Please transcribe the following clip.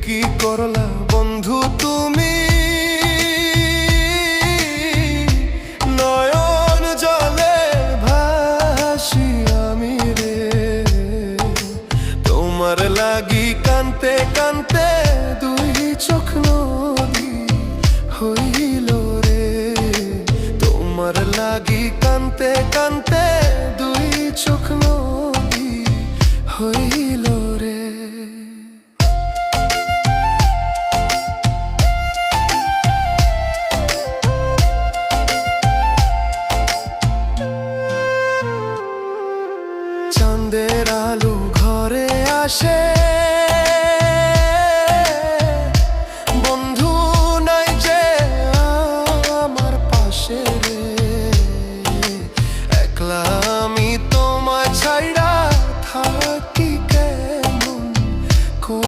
কি করলা বন্ধু তুমি, নয়ন জলে ভাসি আমি রে। তোমার লাগি কানতে কানতে দুই চোখ নদী হইল রে। তোমার লাগি কানতে কানতে দুই চোখ নদী হইল।